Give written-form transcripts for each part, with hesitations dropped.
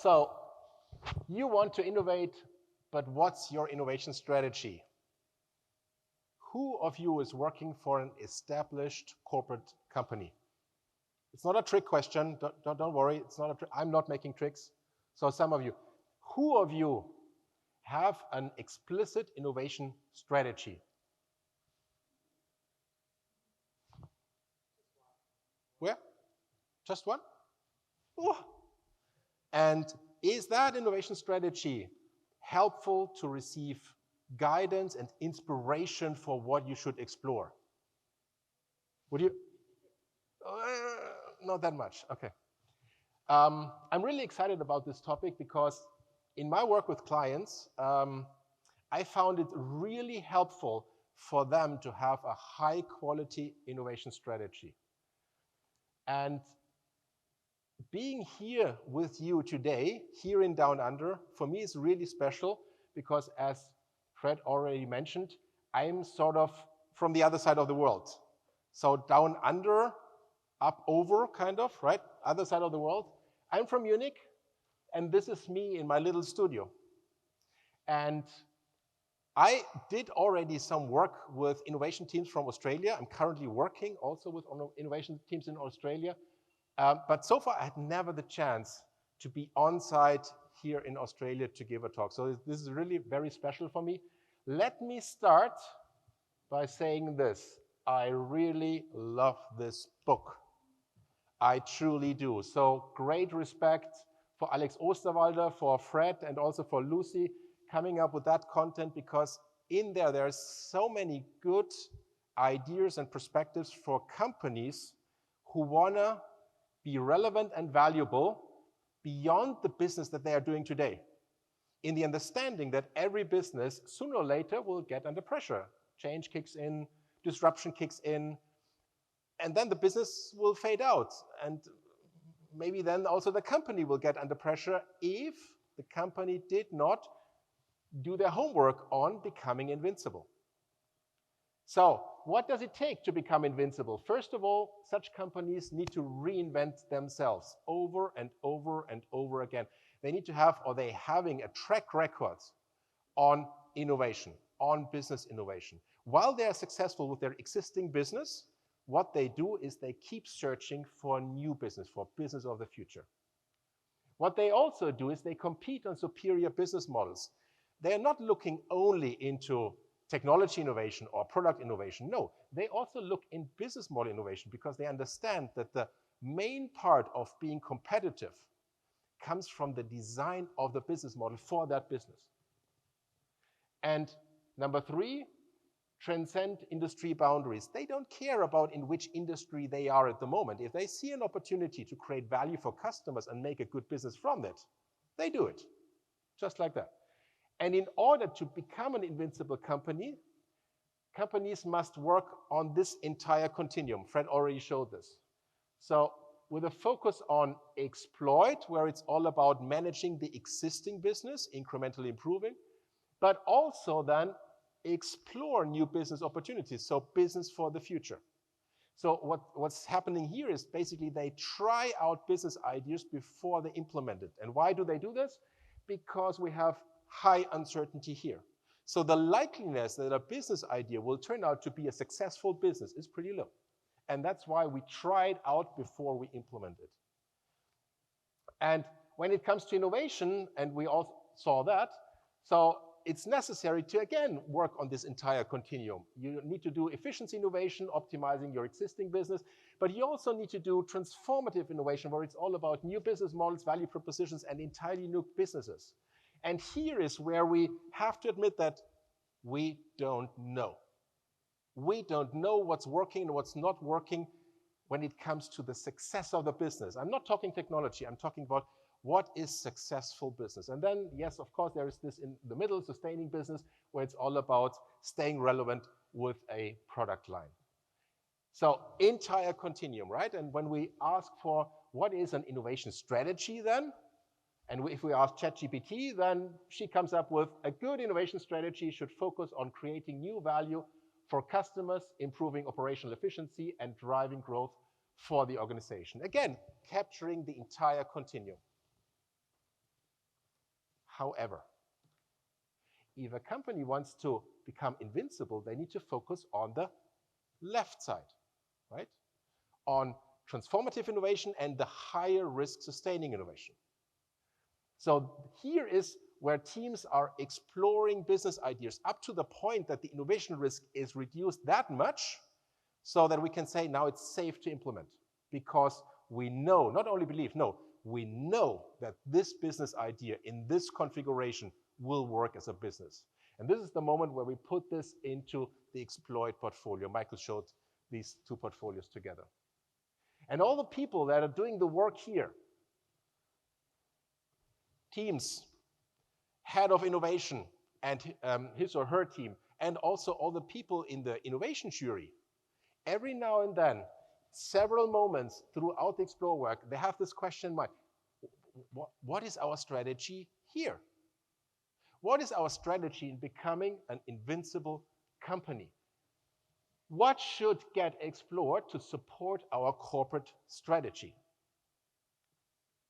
So you want to innovate, but what's your innovation strategy? Who of you is working for an established corporate company? It's not a trick question. Don't worry. It's not a trick. I'm not making tricks. So some of you, who of you have an explicit innovation strategy? Where? Just one? Oh. And is that innovation strategy helpful to receive guidance and inspiration for what you should explore? Would you? Not that much. Okay. I'm really excited about this topic because in my work with clients, I found it really helpful for them to have a high quality innovation strategy. And being here with you today, here in Down Under, for me is really special because, as Fred already mentioned, I'm sort of from the other side of the world. So down under, up over, kind of, right? Other side of the world. I'm from Munich, and this is me in my little studio. And I did already some work with innovation teams from Australia. I'm currently working also with innovation teams in Australia. But so far, I had never the chance to be on site here in Australia to give a talk. So this is really very special for me. Let me start by saying this. I really love this book. I truly do. So great respect for Alex Osterwalder, for Fred, and also for Lucy coming up with that content, because in there are so many good ideas and perspectives for companies who want to be relevant and valuable beyond the business that they are doing today, in the understanding that every business sooner or later will get under pressure. Change kicks in, disruption kicks in, and then the business will fade out. And maybe then also the company will get under pressure if the company did not do their homework on becoming invincible. So what does it take to become invincible? First of all, such companies need to reinvent themselves over and over and over again. They need to have, or they're having, a track record on innovation, on business innovation. While they are successful with their existing business, what they do is they keep searching for new business, for business of the future. What they also do is they compete on superior business models. They are not looking only into technology innovation or product innovation. No, they also look in business model innovation because they understand that the main part of being competitive comes from the design of the business model for that business. And number three, transcend industry boundaries. They don't care about in which industry they are at the moment. If they see an opportunity to create value for customers and make a good business from it, they do it, just like that. And in order to become an invincible company, companies must work on this entire continuum. Fred already showed this. So with a focus on exploit, where it's all about managing the existing business, incrementally improving, but also then explore new business opportunities, so business for the future. So what's happening here is basically they try out business ideas before they implement it. And why do they do this? Because we have high uncertainty here. So the likeliness that a business idea will turn out to be a successful business is pretty low. And that's why we try it out before we implement it. And when it comes to innovation, and we all saw that, so it's necessary to, again, work on this entire continuum. You need to do efficiency innovation, optimizing your existing business, but you also need to do transformative innovation, where it's all about new business models, value propositions, and entirely new businesses. And here is where we have to admit that we don't know. We don't know what's working and what's not working when it comes to the success of the business. I'm not talking technology, I'm talking about what is successful business. And then, yes, of course, there is this in the middle, sustaining business, where it's all about staying relevant with a product line. So entire continuum, right? And when we ask for what is an innovation strategy then, and if we ask ChatGPT, then she comes up with a good innovation strategy should focus on creating new value for customers, improving operational efficiency, and driving growth for the organization. Again, capturing the entire continuum. However, if a company wants to become invincible, they need to focus on the left side, right? On transformative innovation and the higher risk sustaining innovation. So here is where teams are exploring business ideas up to the point that the innovation risk is reduced that much so that we can say now it's safe to implement, because we know, not only believe, no, we know that this business idea in this configuration will work as a business. And this is the moment where we put this into the exploit portfolio. Michael showed these two portfolios together. And all the people that are doing the work here, teams, head of innovation and his or her team, and also all the people in the innovation jury, every now and then, several moments throughout the explore work, they have this question in mind. What is our strategy here? What is our strategy in becoming an invincible company? What should get explored to support our corporate strategy?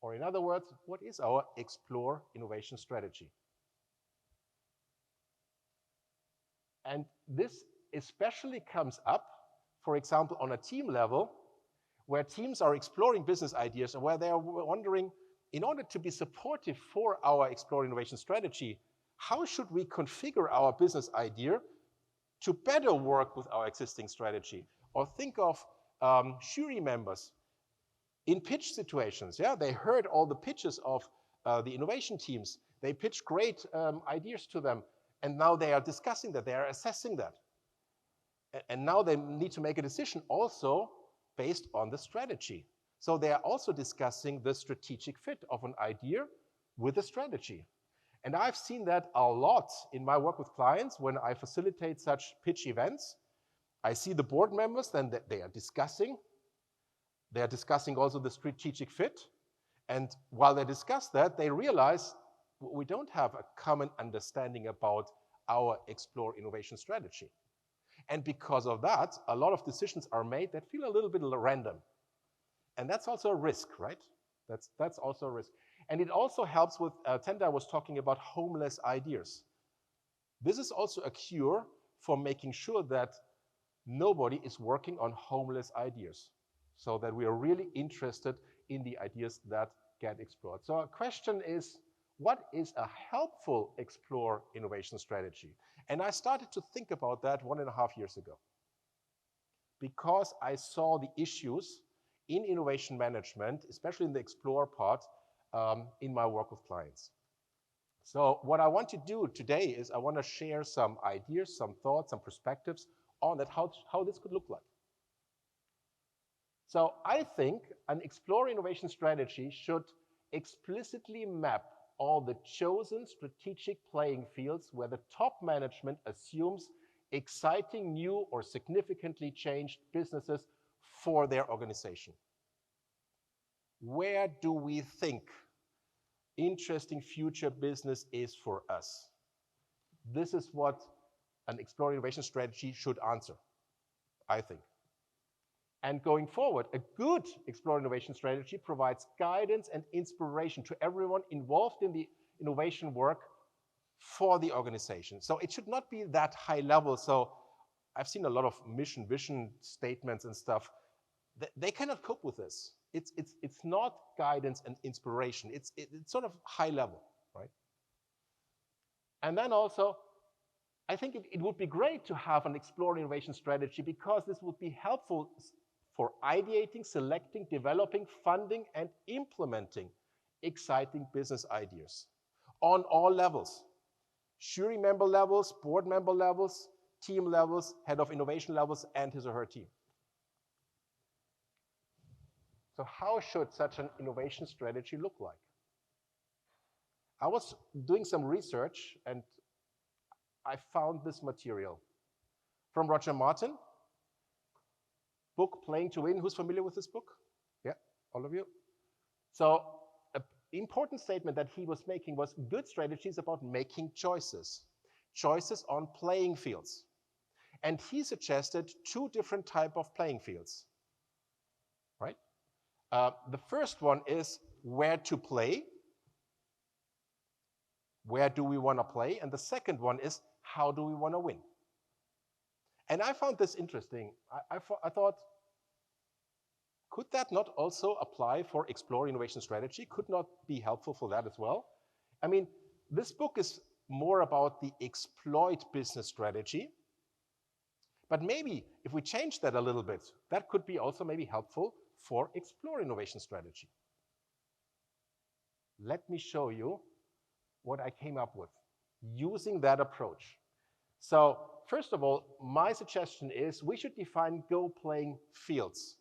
Or in other words, what is our explore innovation strategy? And this especially comes up, for example, on a team level, where teams are exploring business ideas and where they are wondering, in order to be supportive for our explore innovation strategy, how should we configure our business idea to better work with our existing strategy? Or think of jury members in pitch situations. Yeah, they heard all the pitches of the innovation teams. They pitched great ideas to them, and now they are discussing that, they are assessing that. And now they need to make a decision also based on the strategy. So they are also discussing the strategic fit of an idea with a strategy. And I've seen that a lot in my work with clients when I facilitate such pitch events. I see the board members, then they are discussing. They are discussing also the strategic fit. And while they discuss that, they realize we don't have a common understanding about our explore innovation strategy. And because of that, a lot of decisions are made that feel a little bit random. And that's also a risk, right? That's also a risk. And it also helps with, Tenda was talking about homeless ideas. This is also a cure for making sure that nobody is working on homeless ideas, so that we are really interested in the ideas that get explored. So our question is, what is a helpful explore innovation strategy? And I started to think about that 1.5 years ago, because I saw the issues in innovation management, especially in the explore part, in my work with clients. So what I want to do today is I want to share some ideas, some thoughts, some perspectives on that, how this could look like. So I think an explore innovation strategy should explicitly map all the chosen strategic playing fields where the top management assumes exciting new or significantly changed businesses for their organization. Where do we think interesting future business is for us? This is what an explore innovation strategy should answer, I think. And going forward, a good explore innovation strategy provides guidance and inspiration to everyone involved in the innovation work for the organization. So it should not be that high level. So I've seen a lot of mission, vision statements and stuff. They cannot cope with this. It's not guidance and inspiration. It's sort of high level, right? And then also, I think it would be great to have an explore innovation strategy, because this would be helpful for ideating, selecting, developing, funding, and implementing exciting business ideas on all levels. Jury member levels, board member levels, team levels, head of innovation levels, and his or her team. So how should such an innovation strategy look like? I was doing some research and I found this material from Roger Martin, book Playing to Win. Who's familiar with this book? Yeah, all of you. So an important statement that he was making was good strategies about making choices. Choices on playing fields. And he suggested 2 different types of playing fields, right? The first one is where to play. where do we want to play? And the second one is, how do we want to win? And I found this interesting. I thought, could that not also apply for Explore Innovation Strategy? Could not be helpful for that as well? I mean, this book is more about the exploit business strategy, but maybe if we change that a little bit, that could be also maybe helpful for Explore Innovation Strategy. Let me show you what I came up with using that approach. So first of all, my suggestion is we should define go-playing fields.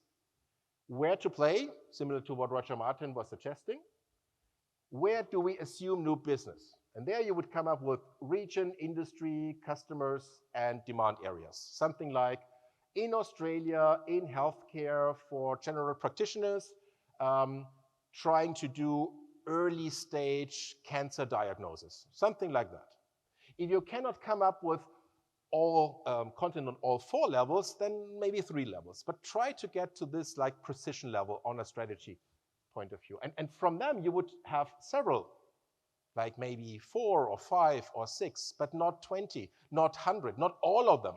Where to play, similar to what Roger Martin was suggesting. Where do we assume new business? And there you would come up with region, industry, customers, and demand areas. Something like in Australia, in healthcare for general practitioners, trying to do early stage cancer diagnosis, something like that. If you cannot come up with all content on all 4 levels, then maybe 3 levels. But try to get to this like precision level on a strategy point of view. And from them, you would have several, like maybe 4 or 5 or 6, but not 20, not 100, not all of them.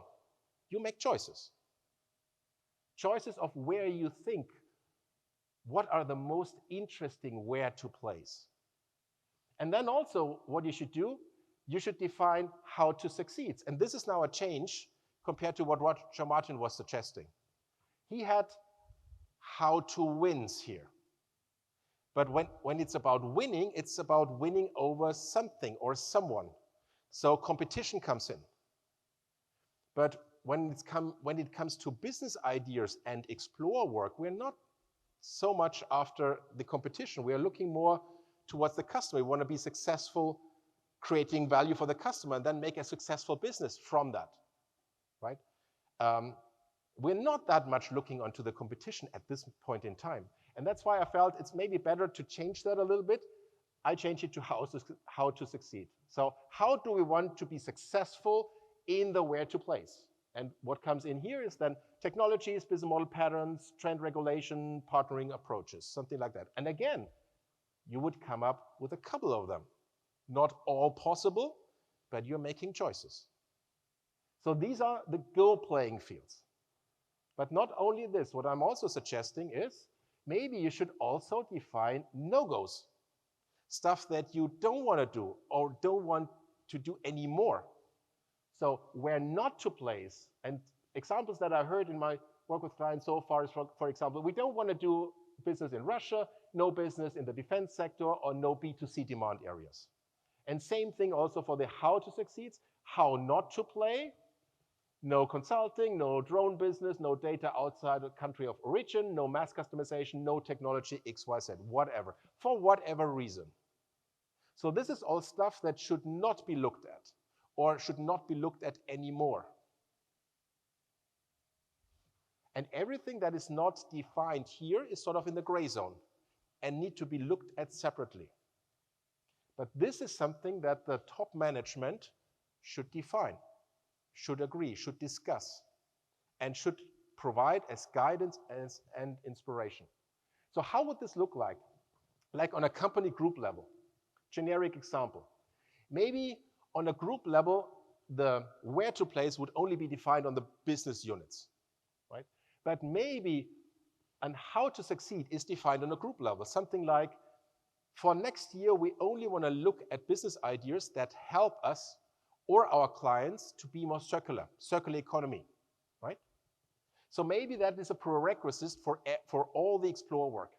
You make choices. Choices of where you think, what are the most interesting where to place. And then also what you should do, you should define how to succeed. And this is now a change compared to what Roger Martin was suggesting. He had how to wins here. But when it's about winning over something or someone. So competition comes in. But when it comes to business ideas and explore work, we're not so much after the competition. We are looking more towards the customer. We want to be successful creating value for the customer and then make a successful business from that, right? We're not that much looking onto the competition at this point in time. And that's why I felt it's maybe better to change that a little bit. I changed it to how to succeed. So how do we want to be successful in the where to place? And what comes in here is then technologies, business model patterns, trend regulation, partnering approaches, something like that. And again, you would come up with a couple of them. Not all possible, but you're making choices. So these are the go-playing fields. But not only this, what I'm also suggesting is maybe you should also define no-goes. Stuff that you don't want to do or don't want to do anymore. So where not to place, and examples that I heard in my work with clients so far is, for example, we don't want to do business in Russia, no business in the defense sector, or no B2C demand areas. And same thing also for the how to succeed, how not to play, no consulting, no drone business, no data outside the country of origin, no mass customization, no technology, XYZ, whatever, for whatever reason. So this is all stuff that should not be looked at or should not be looked at anymore. And everything that is not defined here is sort of in the gray zone and need to be looked at separately. But this is something that the top management should define, should agree, should discuss, and should provide as guidance and inspiration. So how would this look like? Like on a company group level. Generic example. Maybe on a group level, the where to place would only be defined on the business units, right? But maybe and how to succeed is defined on a group level. Something like, for next year, we only want to look at business ideas that help us or our clients to be more circular economy, right? So maybe that is a prerequisite for all the explore work.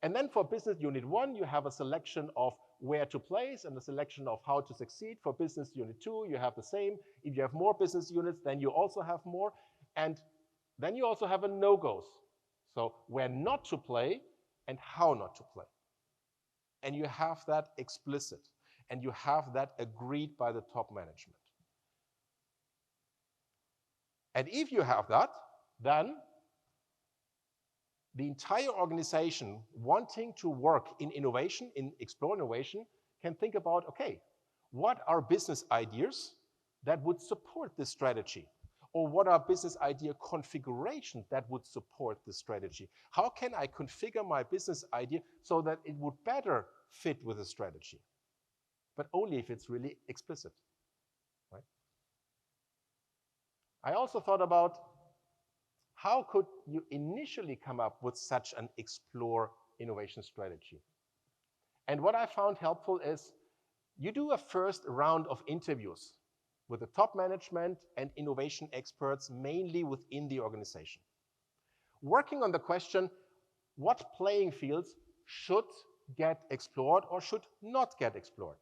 And then for business unit 1, you have a selection of where to place and a selection of how to succeed. For business unit 2, you have the same. If you have more business units, then you also have more. And then you also have a no-goes. So where not to play and how not to play. And you have that explicit. And you have that agreed by the top management. And if you have that, then the entire organization wanting to work in innovation, in explore innovation, can think about, okay, what are business ideas that would support this strategy? Or what are business idea configurations that would support this strategy? How can I configure my business idea so that it would better fit with the strategy? but only if it's really explicit, right? I also thought about how could you initially come up with such an explore innovation strategy? And what I found helpful is you do a first round of interviews with the top management and innovation experts, mainly within the organization, working on the question, what playing fields should get explored or should not get explored?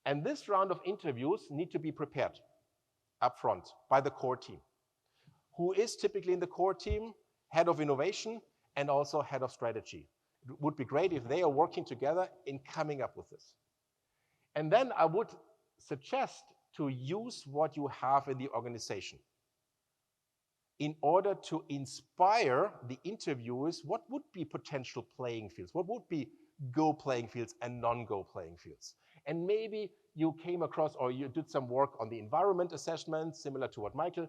And this round of interviews need to be prepared upfront by the core team, who is typically in the core team, head of innovation and also head of strategy. It would be great if they are working together in coming up with this. And then I would suggest to use what you have in the organization in order to inspire the interviewers. What would be potential playing fields? What would be go playing fields and non-go playing fields? And maybe you came across or you did some work on the environment assessment, similar to what Michael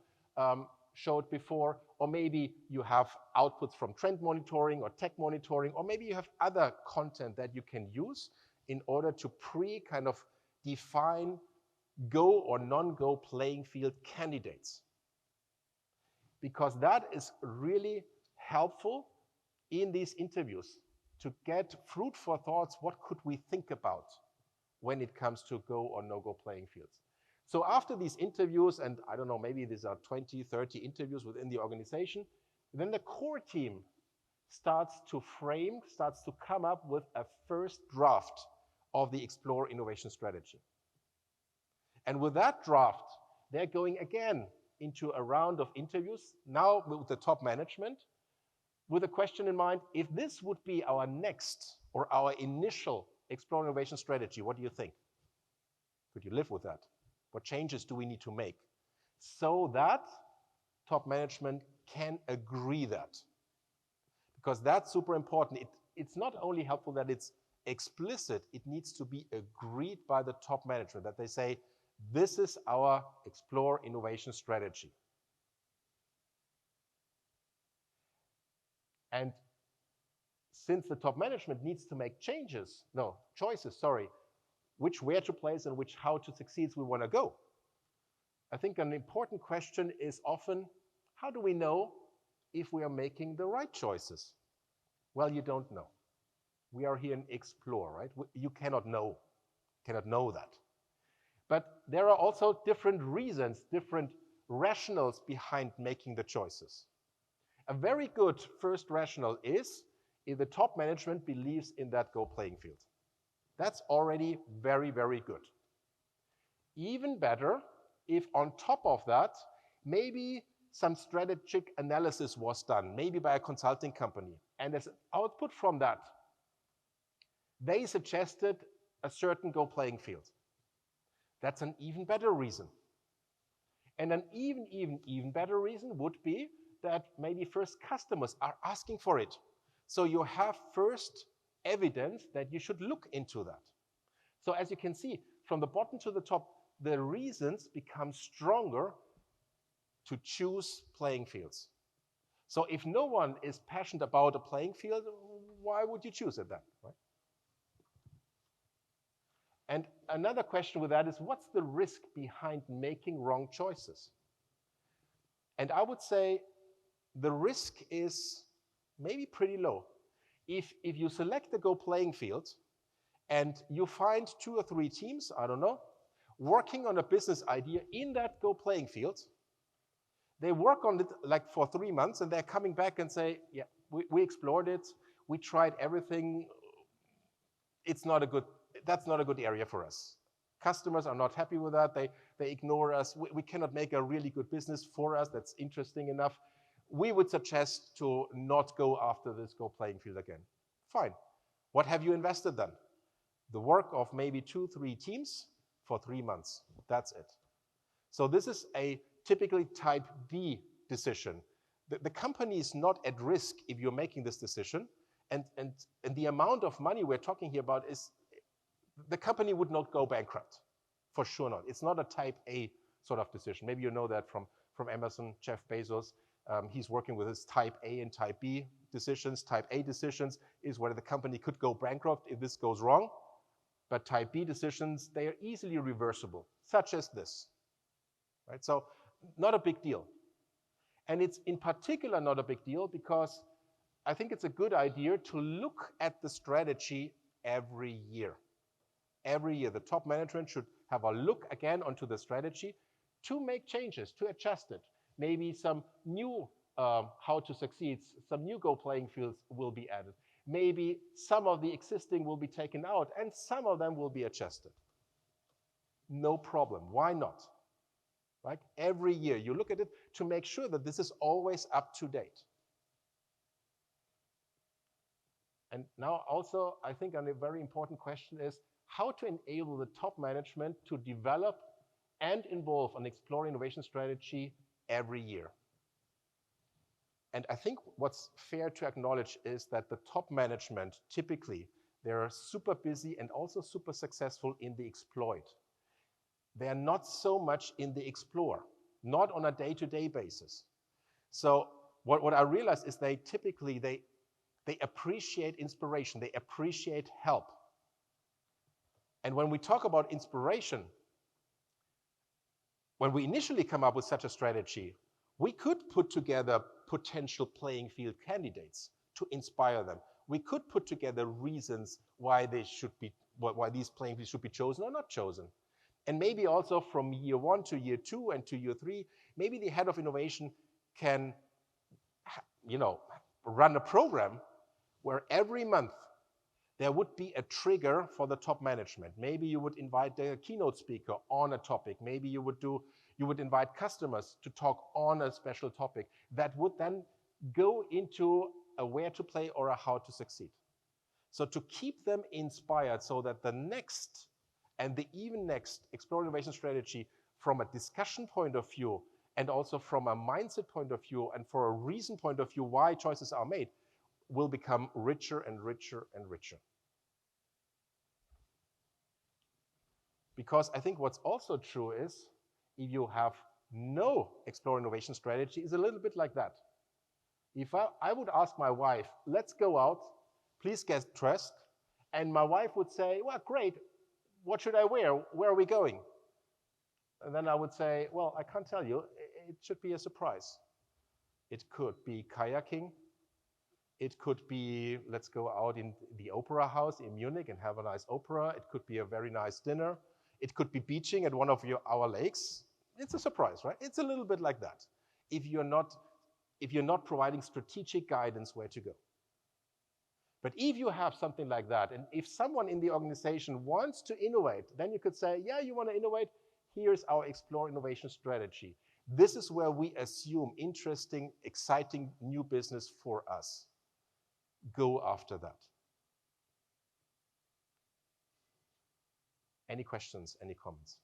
showed before, or maybe you have outputs from trend monitoring or tech monitoring, or maybe you have other content that you can use in order to kind of define go or non-go playing field candidates. Because that is really helpful in these interviews to get fruitful thoughts. What could we think about when it comes to go or no-go playing fields? So after these interviews, and I don't know, maybe these are 20, 30 interviews within the organization, then the core team starts to come up with a first draft of the Explore Innovation Strategy. And with that draft, they're going again into a round of interviews, now with the top management, with a question in mind, if this would be our next or our initial Explore Innovation Strategy, what do you think? Could you live with that? What changes do we need to make so that top management can agree that? Because that's super important. It's not only helpful that it's explicit, it needs to be agreed by the top management, that they say, this is our Explore Innovation Strategy. And since the top management needs to make choices, where to place and how to succeed we want to go, I think an important question is often, how do we know if we are making the right choices? Well, you don't know. We are here in Explore, right? You cannot know that. But there are also different reasons, different rationales behind making the choices. A very good first rationale is if the top management believes in that go playing field. That's already very, very good. Even better if on top of that, maybe some strategic analysis was done, maybe by a consulting company. And as an output from that, they suggested a certain go playing field. That's an even better reason. And an even better reason would be that maybe first customers are asking for it. So you have first evidence that you should look into that. So as you can see, from the bottom to the top, the reasons become stronger to choose playing fields. So if no one is passionate about a playing field, why would you choose it then, right? And another question with that is, what's the risk behind making wrong choices? And I would say the risk is maybe pretty low. If you select the go playing field and you find 2 or 3 teams, I don't know, working on a business idea in that go playing field, they work on it like for 3 months and they're coming back and say, yeah, we explored it, we tried everything, that's not a good area for us. Customers are not happy with that, they ignore us, we cannot make a really good business for us that's interesting enough. We would suggest to not go after this go playing field again. Fine. What have you invested then? The work of maybe 2, 3 teams for 3 months. That's it. So this is a typically type B decision. The company is not at risk if you're making this decision. And the amount of money we're talking here about is, the company would not go bankrupt. For sure not. It's not a type A sort of decision. Maybe you know that from Amazon, Jeff Bezos. He's working with his type A and type B decisions. Type A decisions is where the company could go bankrupt if this goes wrong. But type B decisions, they are easily reversible, such as this, right? So not a big deal. And it's in particular not a big deal because I think it's a good idea to look at the strategy every year. Every year, the top management should have a look again onto the strategy to make changes, to adjust it. Maybe some new how to succeed, some new go playing fields will be added. Maybe some of the existing will be taken out and some of them will be adjusted. No problem. Why not? Right? Every year you look at it to make sure that this is always up to date. And now also, I think a very important question is how to enable the top management to develop and involve an explore innovation strategy every year. And I think what's fair to acknowledge is that the top management, typically, they're super busy and also super successful in the exploit. They're not so much in the explore, not on a day-to-day basis. So what I realize is they typically, they appreciate inspiration, they appreciate help. And when we talk about inspiration, when we initially come up with such a strategy, we could put together potential playing field candidates to inspire them. We could put together reasons why they should be, why these playing fields should be chosen or not chosen. And maybe also from year 1 to year 2 and to year 3, maybe the head of innovation can, run a program where every month there would be a trigger for the top management. Maybe you would invite the keynote speaker on a topic. Maybe you would invite customers to talk on a special topic that would then go into a where to play or a how to succeed. So to keep them inspired so that the next and the even next explore innovation strategy from a discussion point of view and also from a mindset point of view and for a reason point of view why choices are made will become richer and richer and richer. Because I think what's also true is if you have no explore innovation strategy, is a little bit like that. If I would ask my wife, let's go out, please get dressed, and my wife would say, well, great, what should I wear? Where are we going? And then I would say, well, I can't tell you, it should be a surprise. It could be kayaking. It could be, let's go out in the opera house in Munich and have a nice opera. It could be a very nice dinner. It could be beaching at one of our lakes. It's a surprise, right? It's a little bit like that. If you're not providing strategic guidance where to go. But if you have something like that, and if someone in the organization wants to innovate, then you could say, yeah, you want to innovate? Here's our explore innovation strategy. This is where we assume interesting, exciting new business for us. Go after that. Any questions, any comments?